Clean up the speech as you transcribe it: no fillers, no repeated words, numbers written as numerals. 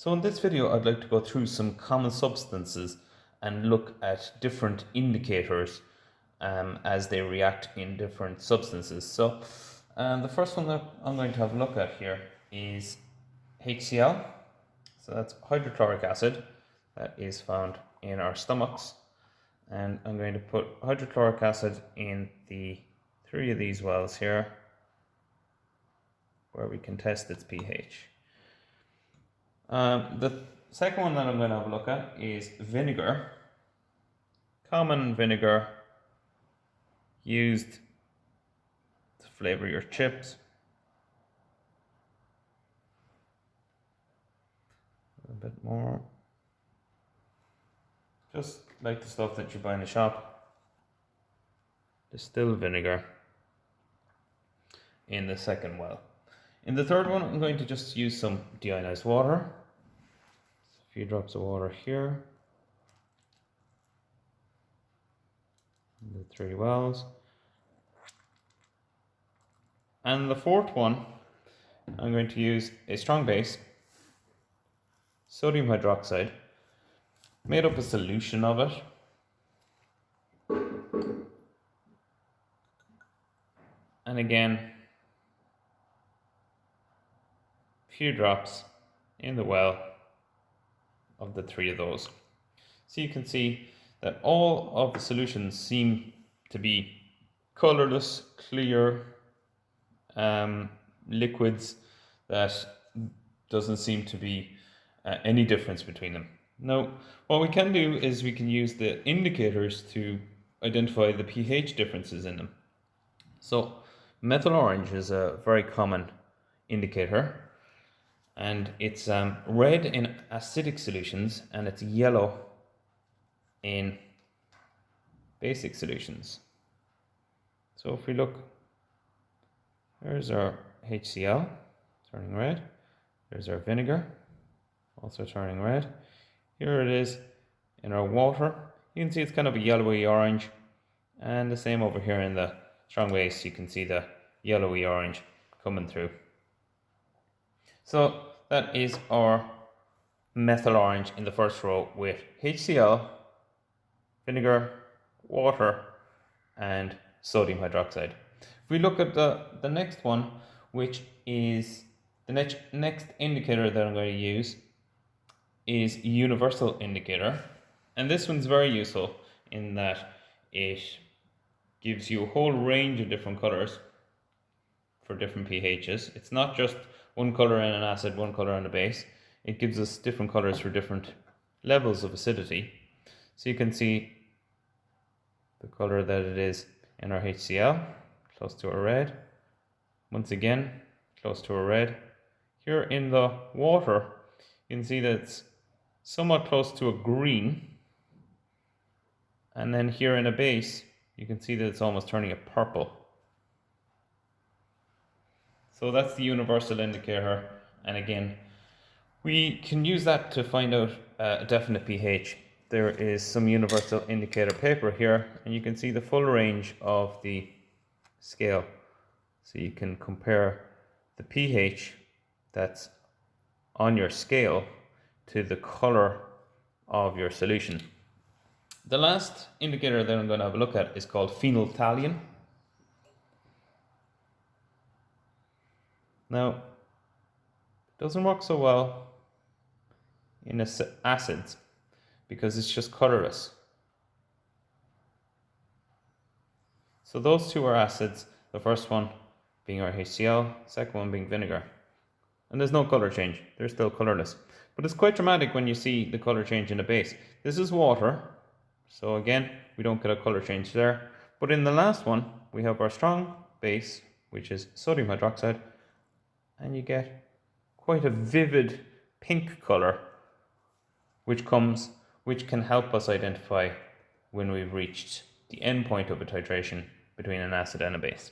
So in this video, I'd like to go through some common substances and look at different indicators as they react in different substances. So the first one that I'm going to have a look at here is HCl. So that's hydrochloric acid that is found in our stomachs. And I'm going to put hydrochloric acid in the 3 of these wells here where we can test its pH. The second one that I'm going to have a look at is vinegar. Common vinegar used to flavor your chips. A bit more. Just like the stuff that you buy in the shop. Distilled vinegar in the second well. In the third one, I'm going to just use some deionized water. A few drops of water here. The 3 wells. And the fourth one, I'm going to use a strong base, sodium hydroxide, made up a solution of it. And again, a few drops in the well of the 3 of those. So you can see that all of the solutions seem to be colorless, clear liquids that doesn't seem to be any difference between them. Now, what we can do is we can use the indicators to identify the pH differences in them. So methyl orange is a very common indicator, and it's red in acidic solutions and it's yellow in basic solutions. So if we look, there's our HCl turning red, there's our vinegar also turning red. Here it is in our water. You can see it's kind of a yellowy orange, and the same over here in the strong base, you can see the yellowy orange coming through. So that is our methyl orange in the first row with HCl, vinegar, water, and sodium hydroxide. If we look at the next one, which is the next indicator that I'm going to use, is universal indicator. And this one's very useful in that it gives you a whole range of different colors for different pHs. It's not just one color in an acid, one color in a base. It gives us different colors for different levels of acidity. So you can see the color that it is in our HCl, close to a red. Once again, close to a red. Here in the water, you can see that it's somewhat close to a green. And then here in a base, you can see that it's almost turning a purple. So that's the universal indicator. And again, we can use that to find out a definite pH. There is some universal indicator paper here, and you can see the full range of the scale. So you can compare the pH that's on your scale to the color of your solution. The last indicator that I'm going to have a look at is called phenolphthalein. Now, it doesn't work so well in acids because it's just colorless. So those 2 are acids, the first one being our HCl, second one being vinegar. And there's no color change, they're still colorless. But it's quite dramatic when you see the color change in a base. This is water, so again, we don't get a color change there. But in the last one, we have our strong base, which is sodium hydroxide, and you get quite a vivid pink color, which can help us identify when we've reached the end point of a titration between an acid and a base.